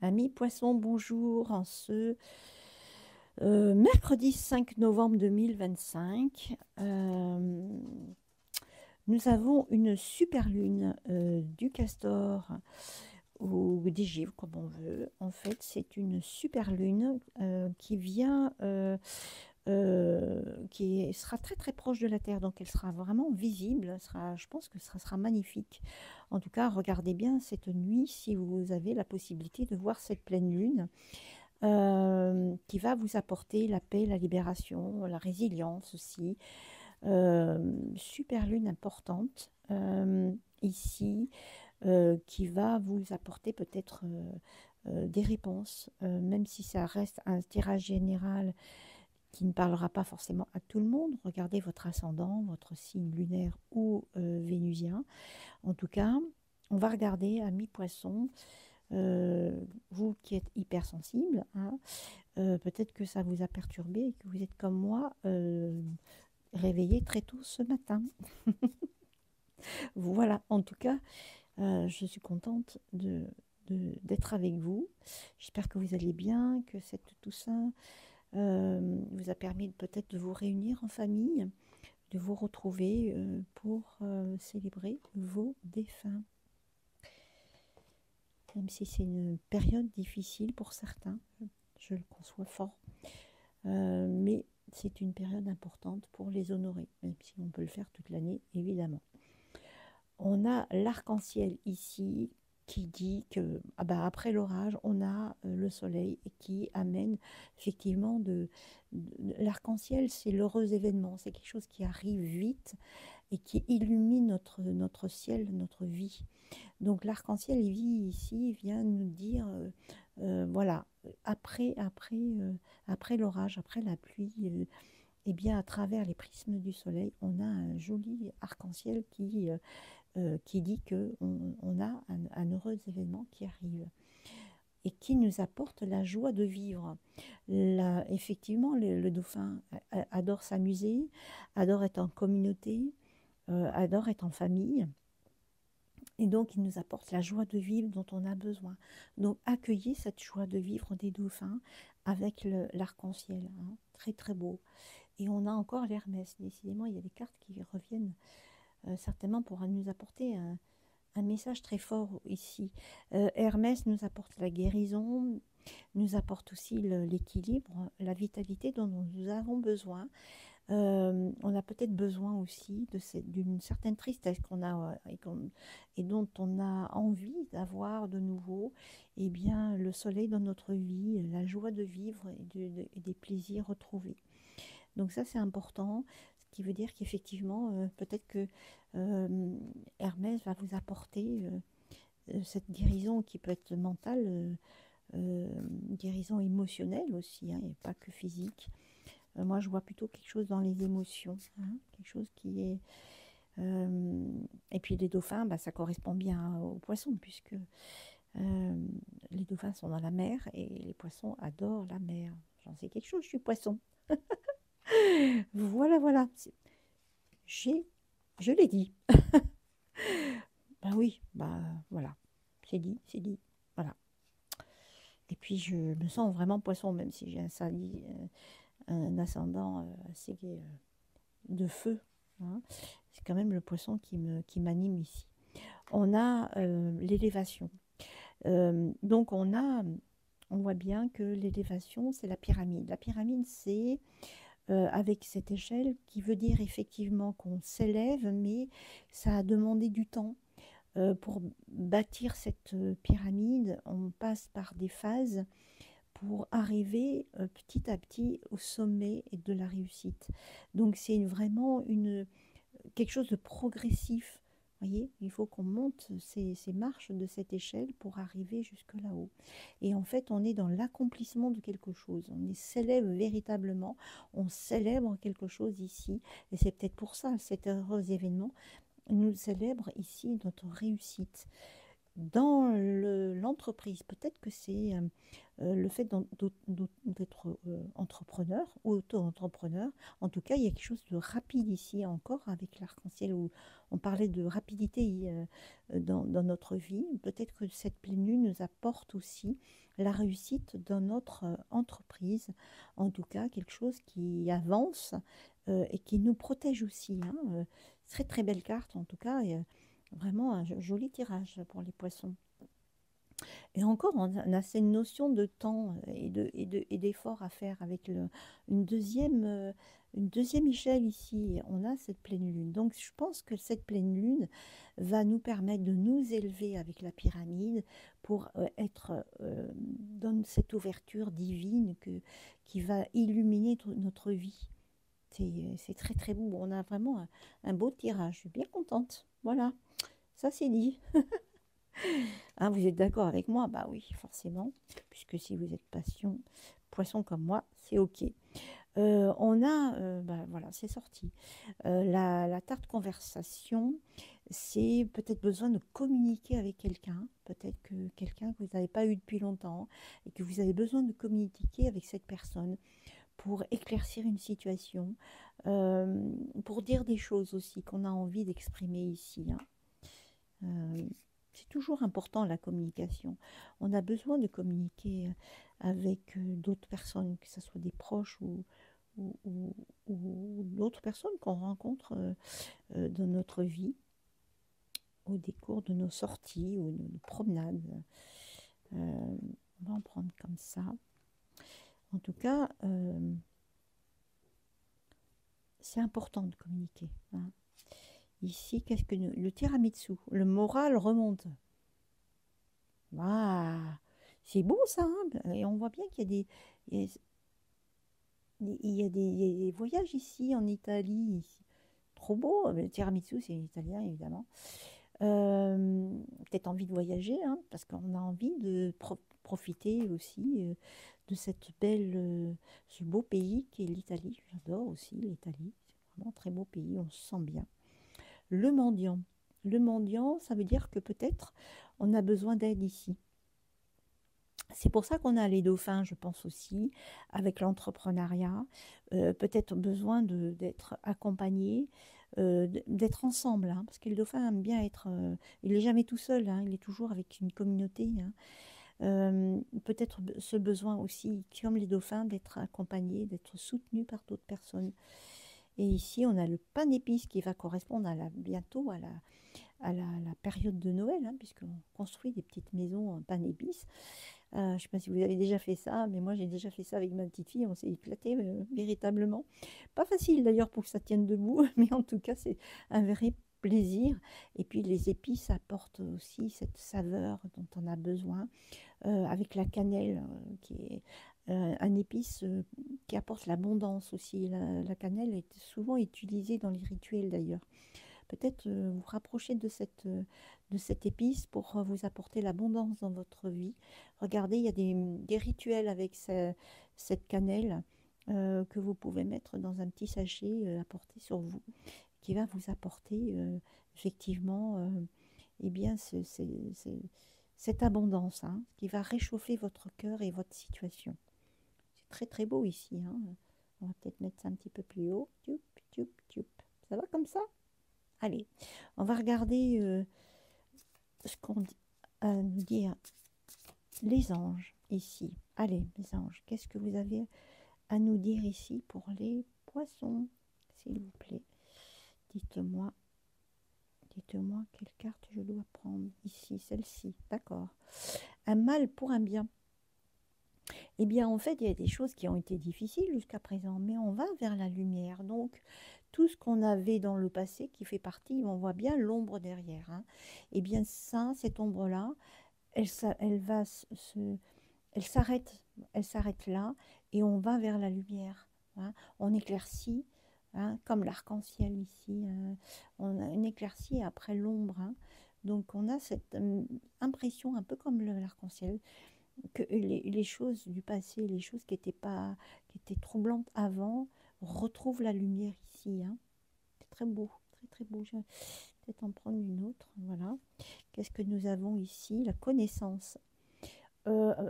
Amis poissons, bonjour. En ce mercredi 5 novembre 2025, nous avons une super lune du Castor ou des Givres, comme on veut. En fait, c'est une super lune qui vient, qui sera très très proche de la Terre, donc elle sera vraiment visible. Je pense que ça sera magnifique. En tout cas, regardez bien cette nuit si vous avez la possibilité de voir cette pleine lune qui va vous apporter la paix, la libération, la résilience aussi. Super lune importante ici qui va vous apporter peut-être des réponses, même si ça reste un tirage général qui ne parlera pas forcément à tout le monde. Regardez votre ascendant, votre signe lunaire ou vénusien. En tout cas, on va regarder à mi-poisson, vous qui êtes hypersensible, hein, peut-être que ça vous a perturbé et que vous êtes comme moi, réveillé très tôt ce matin. Voilà, en tout cas, je suis contente d'être avec vous. J'espère que vous allez bien, que cette Toussaint vous a permis peut-être de vous réunir en famille, de vous retrouver pour célébrer vos défunts. Même si c'est une période difficile pour certains, je le conçois fort. Mais c'est une période importante pour les honorer, même si on peut le faire toute l'année, évidemment. On a l'arc-en-ciel ici qui dit que après l'orage, on a le soleil qui amène effectivement l'arc-en-ciel, c'est l'heureux événement, c'est quelque chose qui arrive vite et qui illumine notre ciel, notre vie. Donc l'arc-en-ciel ici vient nous dire, voilà, après l'orage, après la pluie, eh bien à travers les prismes du soleil, on a un joli arc-en-ciel qui dit qu'on a un heureux événement qui arrive et qui nous apporte la joie de vivre. Effectivement, le dauphin adore s'amuser, adore être en communauté, adore être en famille. Et donc, il nous apporte la joie de vivre dont on a besoin. Donc, accueillez cette joie de vivre des dauphins avec l'arc-en-ciel. Hein. Très, très beau. Et on a encore l'Hermès. Décidément, il y a des cartes qui reviennent certainement pour nous apporter un message très fort ici. Hermès nous apporte la guérison, nous apporte aussi l'équilibre, la vitalité dont nous avons besoin. On a peut-être besoin aussi d'une certaine tristesse qu'on a et dont on a envie d'avoir de nouveau, eh bien, le soleil dans notre vie, la joie de vivre et des plaisirs retrouvés. Donc ça, c'est important, ce qui veut dire qu'effectivement, peut-être que Hermès va vous apporter cette guérison qui peut être mentale, guérison émotionnelle aussi, hein, et pas que physique. Moi, je vois plutôt quelque chose dans les émotions, hein, quelque chose qui est... et puis les dauphins, ça correspond bien aux poissons, puisque les dauphins sont dans la mer et les poissons adorent la mer. J'en sais quelque chose, je suis poisson. Voilà, voilà. J'ai, je l'ai dit. Ben oui, voilà. C'est dit, c'est dit. Voilà. Et puis je me sens vraiment poisson, même si j'ai un ascendant assez de feu. Hein. C'est quand même le poisson qui m'anime ici. On a l'élévation. Donc on voit bien que l'élévation, c'est la pyramide. La pyramide, c'est avec cette échelle qui veut dire effectivement qu'on s'élève, mais ça a demandé du temps. Pour bâtir cette pyramide, on passe par des phases pour arriver petit à petit au sommet de la réussite. Donc c'est vraiment quelque chose de progressif. Voyez, il faut qu'on monte ces marches de cette échelle pour arriver jusque là-haut. Et en fait, on est dans l'accomplissement de quelque chose. On s'élève véritablement, on célèbre quelque chose ici. Et c'est peut-être pour ça, cet heureux événement nous célèbre ici notre réussite. dans l'entreprise. Peut-être que c'est le fait d'être entrepreneur ou auto-entrepreneur. En tout cas, il y a quelque chose de rapide ici encore avec l'arc-en-ciel où on parlait de rapidité dans notre vie. Peut-être que cette pleine lune nous apporte aussi la réussite dans notre entreprise. En tout cas, quelque chose qui avance et qui nous protège aussi, hein. Très très belle carte en tout cas. Et, vraiment un joli tirage pour les poissons. Et encore, on a cette notion de temps et d'effort à faire avec une deuxième échelle ici. On a cette pleine lune. Donc, je pense que cette pleine lune va nous permettre de nous élever avec la pyramide pour être dans cette ouverture divine qui va illuminer notre vie. C'est très très beau. On a vraiment un beau tirage. Je suis bien contente. Voilà, ça c'est dit. Hein, vous êtes d'accord avec moi? Bah oui, forcément, puisque si vous êtes poisson comme moi, c'est OK. On a, bah voilà, c'est sorti. La tarte conversation, c'est peut-être besoin de communiquer avec quelqu'un, peut-être que quelqu'un que vous n'avez pas eu depuis longtemps et que vous avez besoin de communiquer avec cette personne pour éclaircir une situation, pour dire des choses aussi qu'on a envie d'exprimer ici, hein. Euh, c'est toujours important la communication. On a besoin de communiquer avec d'autres personnes, que ce soit des proches ou, ou- ou d'autres personnes qu'on rencontre dans notre vie, au décours de nos sorties ou de nos promenades. On va en prendre comme ça. En tout cas, c'est important de communiquer, hein. Ici, qu'est-ce que le tiramisu, le moral remonte. Ah, c'est beau ça, hein. Et on voit bien qu'il y a il y a, il y a des voyages ici en Italie. Trop beau. Le tiramisu, c'est italien évidemment. Peut-être envie de voyager, hein, parce qu'on a envie de profiter aussi de ce beau pays qui est l'Italie. J'adore aussi l'Italie. C'est vraiment un très beau pays, on se sent bien. Le mendiant. Le mendiant, ça veut dire que peut-être on a besoin d'aide ici. C'est pour ça qu'on a les dauphins, je pense aussi, avec l'entrepreneuriat, peut-être besoin d'être accompagné, d'être ensemble, hein, parce que le dauphin aime bien être, il n'est jamais tout seul, hein, il est toujours avec une communauté, hein. Peut-être ce besoin aussi, comme les dauphins, d'être accompagné, d'être soutenu par d'autres personnes. Et ici, on a le pain d'épices qui va correspondre bientôt la période de Noël, hein, puisqu'on construit des petites maisons en pain d'épices. Je ne sais pas si vous avez déjà fait ça, mais moi j'ai déjà fait ça avec ma petite fille, on s'est éclaté véritablement. Pas facile d'ailleurs pour que ça tienne debout, mais en tout cas c'est un vrai plaisir. Et puis les épices apportent aussi cette saveur dont on a besoin, avec la cannelle qui est un épice qui apporte l'abondance aussi. La cannelle est souvent utilisée dans les rituels d'ailleurs. Peut-être vous rapprocher de cette épice pour vous apporter l'abondance dans votre vie. Regardez, il y a des rituels avec cette cannelle que vous pouvez mettre dans un petit sachet à porter sur vous, qui va vous apporter effectivement eh bien, cette abondance, hein, qui va réchauffer votre cœur et votre situation. C'est très très beau ici, hein. On va peut-être mettre ça un petit peu plus haut. Tioup, tioup, tioup. Ça va comme ça? Allez, on va regarder ce qu'on a à nous dire les anges ici. Allez, les anges, qu'est-ce que vous avez à nous dire ici pour les poissons, s'il vous plaît? Dites-moi, dites-moi quelle carte je dois prendre ici, celle-ci. D'accord. Un mal pour un bien. Eh bien, en fait, il y a des choses qui ont été difficiles jusqu'à présent, mais on va vers la lumière. Donc, tout ce qu'on avait dans le passé qui fait partie, on voit bien l'ombre derrière, hein. Eh bien, ça, cette ombre-là, elle va elle s'arrête là et on va vers la lumière, hein. On éclaircit, hein, comme l'arc-en-ciel ici, hein. On a une éclaircie après l'ombre, hein. Donc, on a cette impression, un peu comme l'arc-en-ciel, que les choses du passé, les choses qui étaient troublantes avant, retrouvent la lumière ici, hein. C'est très beau, très très beau. peut-être en prendre une autre. Voilà. Qu'est-ce que nous avons ici? La connaissance.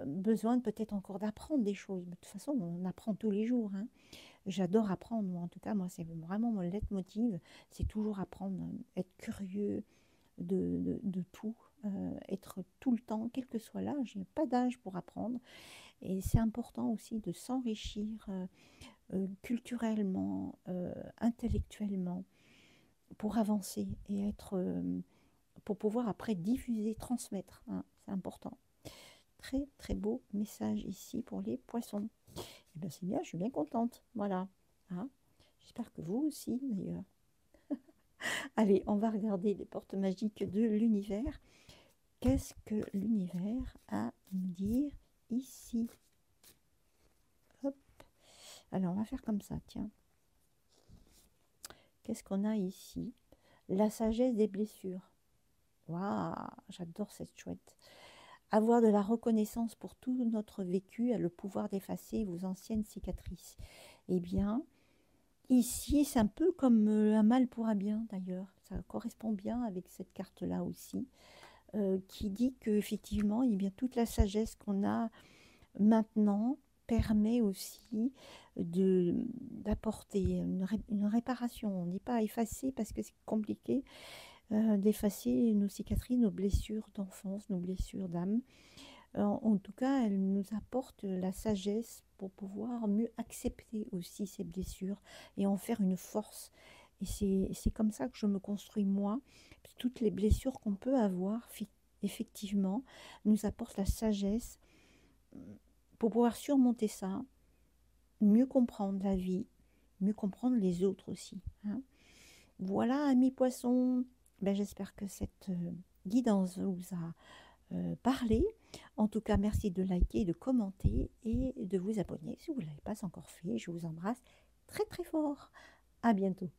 Besoin peut-être encore d'apprendre des choses. De toute façon, on apprend tous les jours, hein. J'adore apprendre, moi. En tout cas, moi, c'est vraiment mon leitmotiv. C'est toujours apprendre, être curieux de tout, être tout le temps, quel que soit l'âge. Il n'y a pas d'âge pour apprendre. Et c'est important aussi de s'enrichir culturellement, intellectuellement, pour avancer et être, pour pouvoir après diffuser, transmettre, hein. C'est important. Très très beau message ici pour les poissons. Et bien c'est bien, je suis bien contente. Voilà. Hein. J'espère que vous aussi d'ailleurs. Allez, on va regarder les portes magiques de l'univers. Qu'est-ce que l'univers a à nous dire ici? Hop. Alors on va faire comme ça, tiens. Qu'est-ce qu'on a ici? La sagesse des blessures. Waouh, j'adore cette chouette. Avoir de la reconnaissance pour tout notre vécu a le pouvoir d'effacer vos anciennes cicatrices. Eh bien, ici, c'est un peu comme un mal pour un bien d'ailleurs. Ça correspond bien avec cette carte-là aussi, qui dit qu'effectivement, eh bien, toute la sagesse qu'on a maintenant permet aussi d'apporter une réparation. On ne dit pas effacer parce que c'est compliqué, d'effacer nos cicatrices, nos blessures d'enfance, nos blessures d'âme. En tout cas, elle nous apporte la sagesse pour pouvoir mieux accepter aussi ces blessures et en faire une force. Et c'est comme ça que je me construis moi. Toutes les blessures qu'on peut avoir, effectivement, nous apportent la sagesse pour pouvoir surmonter ça, mieux comprendre la vie, mieux comprendre les autres aussi, hein. Voilà, amis poissons, ben, j'espère que cette guidance vous a parlé. En tout cas, merci de liker, de commenter et de vous abonner si vous ne l'avez pas encore fait. Je vous embrasse très très fort. À bientôt.